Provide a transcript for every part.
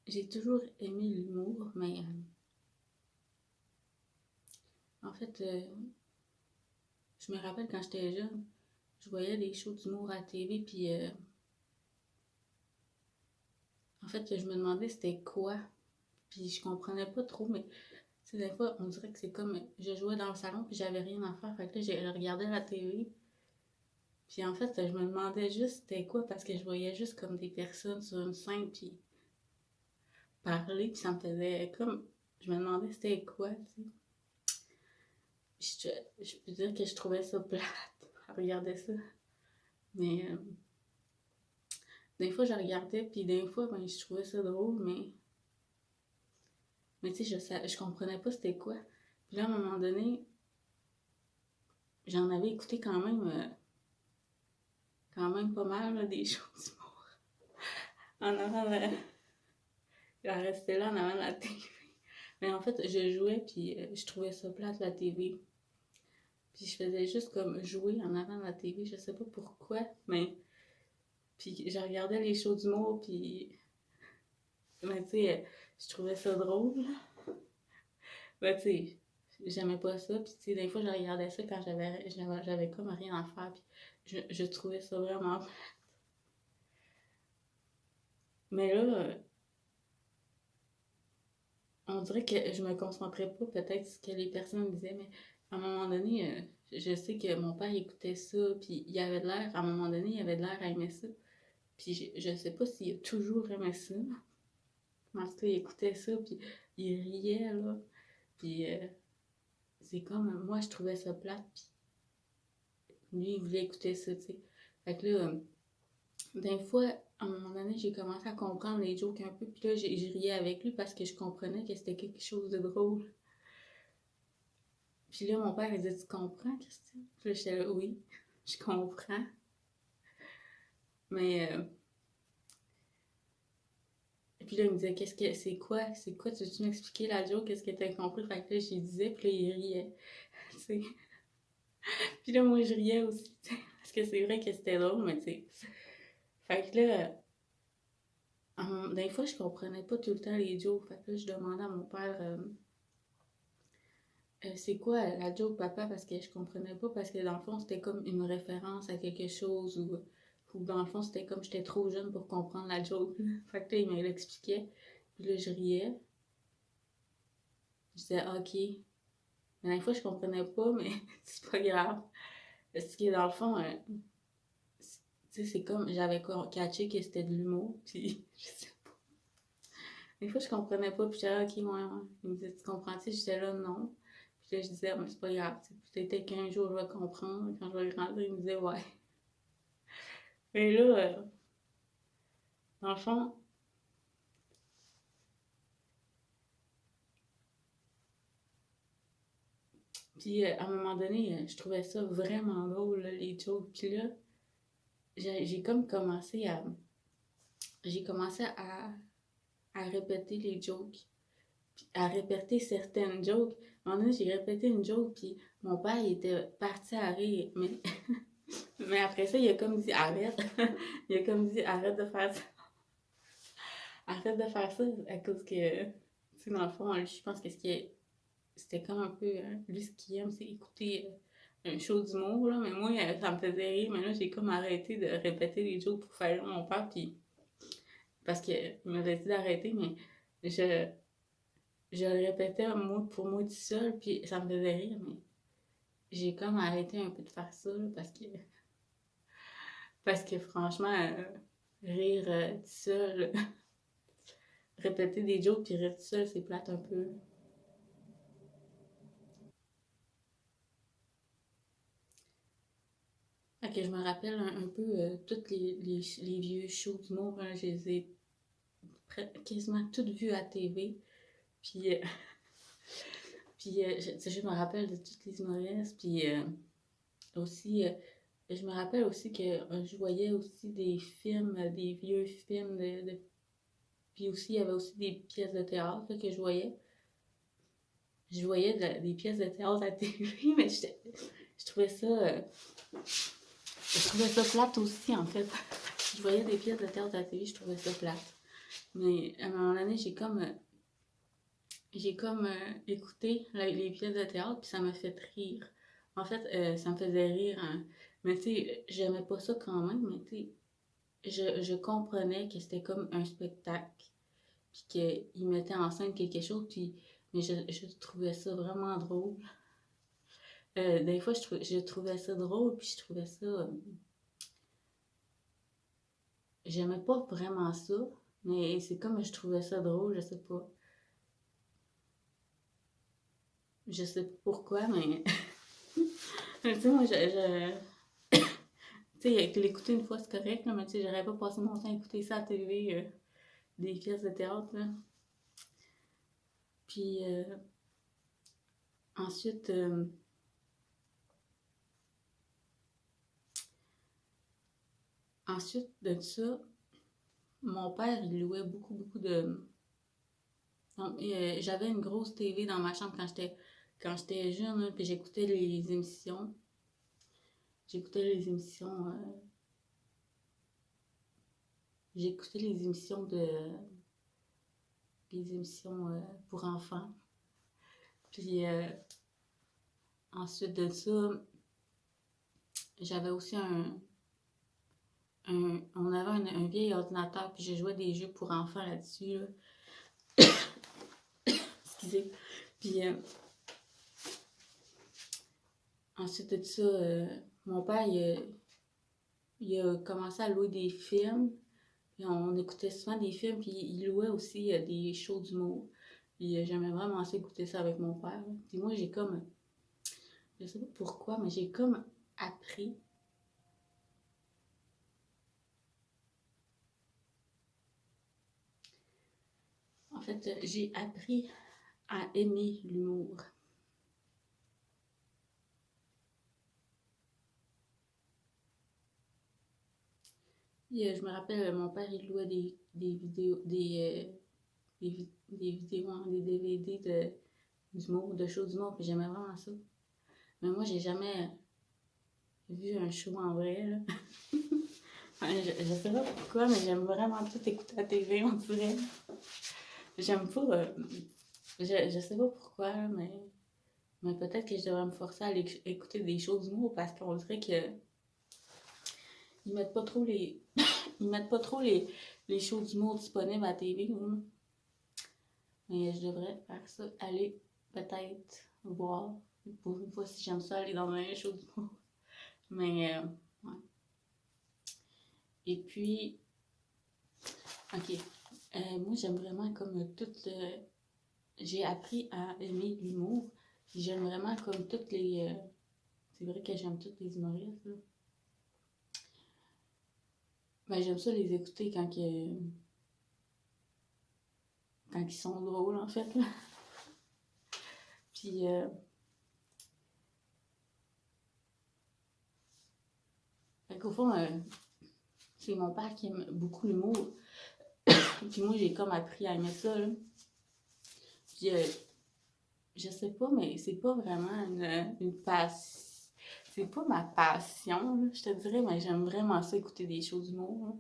J'ai toujours aimé l'humour, mais en fait, je me rappelle quand j'étais jeune, je voyais des shows d'humour à la TV, puis en fait, je me demandais c'était quoi, puis je comprenais pas trop, mais tu sais, des fois, on dirait que c'est comme je jouais dans le salon, puis j'avais rien à faire, fait que là, je regardais la TV, puis en fait, je me demandais juste c'était quoi, parce que je voyais juste comme des personnes sur une scène, puis parler, puis ça me faisait comme, je me demandais c'était quoi, tu sais. Je peux dire que je trouvais ça plate à regarder ça. Mais des fois, je regardais, puis des fois, ben, je trouvais ça drôle, mais tu sais, je comprenais pas c'était quoi. Puis là, à un moment donné, j'en avais écouté quand même pas mal, là, des choses en avant de, je restais là en avant de la TV. Mais en fait, je jouais, puis je trouvais ça plate, la TV. Puis je faisais juste comme jouer en avant de la TV, je sais pas pourquoi, mais. Puis je regardais les shows d'humour, puis. Mais tu sais, je trouvais ça drôle. Ben, tu sais, j'aimais pas ça. Puis, tu sais, des fois, je regardais ça quand j'avais comme rien à faire. Puis, je trouvais ça vraiment. Mais là, on dirait que je me concentrais pas peut-être sur ce que les personnes disaient, mais à un moment donné, je sais que mon père écoutait ça, puis il avait de l'air, à un moment donné, il avait de l'air à aimer ça. Puis, je sais pas s'il a toujours aimé ça. Mais en tout cas, il écoutait ça, puis il riait, là. Puis, c'est comme, moi, je trouvais ça plate, puis lui, il voulait écouter ça, tu sais. Fait que là, des fois, à un moment donné, j'ai commencé à comprendre les jokes un peu, puis là, j'ai riais avec lui parce que je comprenais que c'était quelque chose de drôle. Puis là, mon père, il dit, tu comprends, Christine? Puis là, j'étais là, oui, je comprends. Mais, puis là, il me disait, c'est quoi, tu veux-tu m'expliquer la joke, qu'est-ce que t'as compris? Fait que là, j'y disais, puis là, il riait, tu sais. Puis là, moi, je riais aussi, tu sais, parce que c'est vrai que c'était drôle, mais tu sais. Fait que là, des fois, je comprenais pas tout le temps les jokes. Fait que là, je demandais à mon père, c'est quoi la joke, papa? Parce que je comprenais pas, parce que dans le fond, c'était comme une référence à quelque chose, ou dans le fond, c'était comme j'étais trop jeune pour comprendre la joke. Fait que là, il me l'expliquait. Puis là, je riais. Je disais, OK. Mais des fois, je comprenais pas, mais c'est pas grave. Parce que dans le fond, tu sais, c'est comme j'avais catché que c'était de l'humour. Puis, je sais pas. Des fois, je comprenais pas, puis j'étais là, OK, ouais, ouais. Il me disait, tu comprends-tu? J'étais là, non. Puis là, je disais, mais c'est pas grave, peut-être qu'un jour, je vais comprendre. Quand je vais grandir, il me disait, ouais. Mais là, dans le fond, puis à un moment donné, je trouvais ça vraiment drôle, là, les jokes. Puis là, j'ai comme commencé à répéter les jokes, puis à répéter certaines jokes. À un moment donné, j'ai répété une joke, puis mon père, il était parti à rire. Mais après ça, il a comme dit, arrête. Il a comme dit, arrête de faire ça. Arrête de faire ça, à cause que, tu sais, dans le fond, lui, je pense que c'était comme un peu, lui, ce qu'il aime, c'est écouter un show d'humour, là, mais moi, ça me faisait rire, mais là, j'ai comme arrêté de répéter les jokes pour faire mon père, puis parce qu'il m'avait dit d'arrêter, mais je, je le répétais pour moi tout seul, puis ça me faisait rire, mais j'ai comme arrêté un peu de faire ça, là, parce que franchement, rire tout seul, répéter des jokes puis rire tout seul, c'est plate un peu. Fait que je me rappelle un peu tous les vieux shows d'humour, hein, je les ai quasiment toutes vues à TV. Puis, je me rappelle de tous les humoristes. Puis aussi, je me rappelle aussi que je voyais aussi des films, des vieux films. Puis aussi, il y avait aussi des pièces de théâtre là, que je voyais. Je voyais des pièces de théâtre à TV, mais je trouvais ça, je trouvais ça plate aussi, en fait. Je voyais des pièces de théâtre à la TV, je trouvais ça plate. Mais à un moment donné, écouté les pièces de théâtre, puis ça m'a fait rire. En fait, ça me faisait rire, hein. Mais tu sais, j'aimais pas ça quand même, mais tu sais, je comprenais que c'était comme un spectacle, puis qu'il mettait en scène quelque chose, puis mais je trouvais ça vraiment drôle. Des fois, je trouvais ça drôle, puis je trouvais ça... j'aimais pas vraiment ça, mais c'est comme je trouvais ça drôle, je sais pas. Je sais pas pourquoi, mais... tu sais, moi, tu sais, l'écouter une fois, c'est correct, là, mais tu sais, j'aurais pas passé mon temps à écouter ça à la télé, des pièces de théâtre, là. Puis ensuite, ensuite de ça, mon père, il louait beaucoup, beaucoup de... Donc, j'avais une grosse TV dans ma chambre quand j'étais jeune, là, puis j'écoutais les émissions. J'écoutais les émissions... j'écoutais les émissions de... les émissions pour enfants. Puis ensuite de ça, j'avais aussi on avait un vieil ordinateur, puis je jouais des jeux pour enfants là-dessus, là. Excusez. Puis ensuite de ça, mon père, il a commencé à louer des films. Puis on écoutait souvent des films, puis il louait aussi des shows d'humour. Puis j'aimais vraiment ça écouter ça avec mon père, là. Puis moi, j'ai comme, je sais pas pourquoi, mais j'ai comme appris. En fait, j'ai appris à aimer l'humour. Puis je me rappelle, mon père, il louait des vidéos, des vidéos, hein, des DVD d'humour, de shows d'humour, puis j'aimais vraiment ça. Mais moi, j'ai jamais vu un show en vrai, là. Je sais pas pourquoi, mais j'aime vraiment tout écouter à la TV, on dirait. J'aime pas. Je sais pas pourquoi, là, mais peut-être que je devrais me forcer à aller écouter des shows d'humour parce qu'on dirait que ils mettent pas trop les. Ils mettent pas trop les shows d'humour disponibles à la TV, là. Mais je devrais faire ça, aller peut-être voir pour une fois si j'aime ça aller dans un show d'humour. Mais ouais. Et puis, ok. Moi, j'aime vraiment comme tout le... J'ai appris à aimer l'humour. Puis j'aime vraiment comme toutes les... c'est vrai que j'aime toutes les humoristes, là. Ben, j'aime ça les écouter quand ils sont drôles, en fait, là. Puis, fait qu'au fond, c'est mon père qui aime beaucoup l'humour. Puis moi, j'ai comme appris à aimer ça, là. Puis, je sais pas, mais c'est pas vraiment une passion. C'est pas ma passion, là, je te dirais, mais j'aime vraiment ça écouter des shows d'humour, là.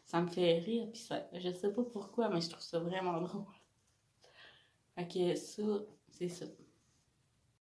Ça me fait rire, puis ça, je sais pas pourquoi, mais je trouve ça vraiment drôle. Fait que ça, c'est ça.